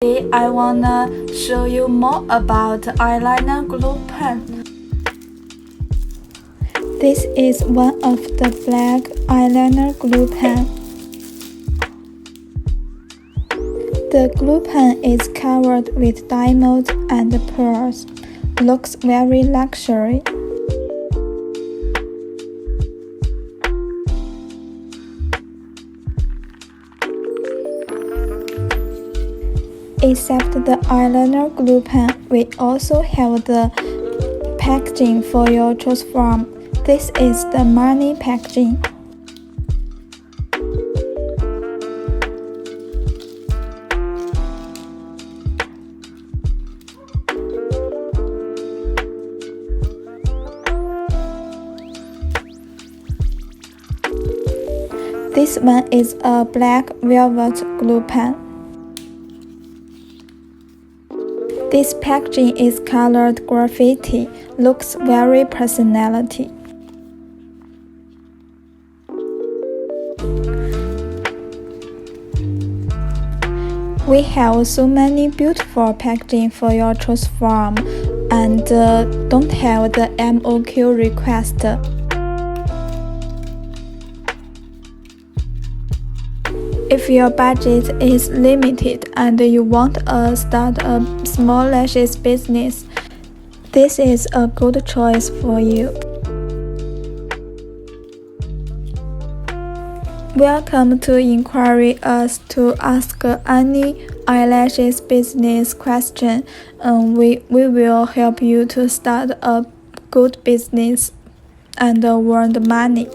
Today I wanna show you more about eyeliner glue pen. This is one of the black eyeliner glue pen. The glue pen is covered with diamonds and pearls. Looks very luxury. Except the eyeliner glue pen, we also have the packaging for your choice from. This is the money packaging. This one is a black velvet glue pen. This packaging is colored graffiti, looks very personality. We have so many beautiful packaging for your choice from, and don't have the MOQ request. If your budget is limited and you want to start a small lashes business, this is a good choice for you. Welcome to inquiry us to ask any eyelashes business question. We will help you to start a good business and earn money.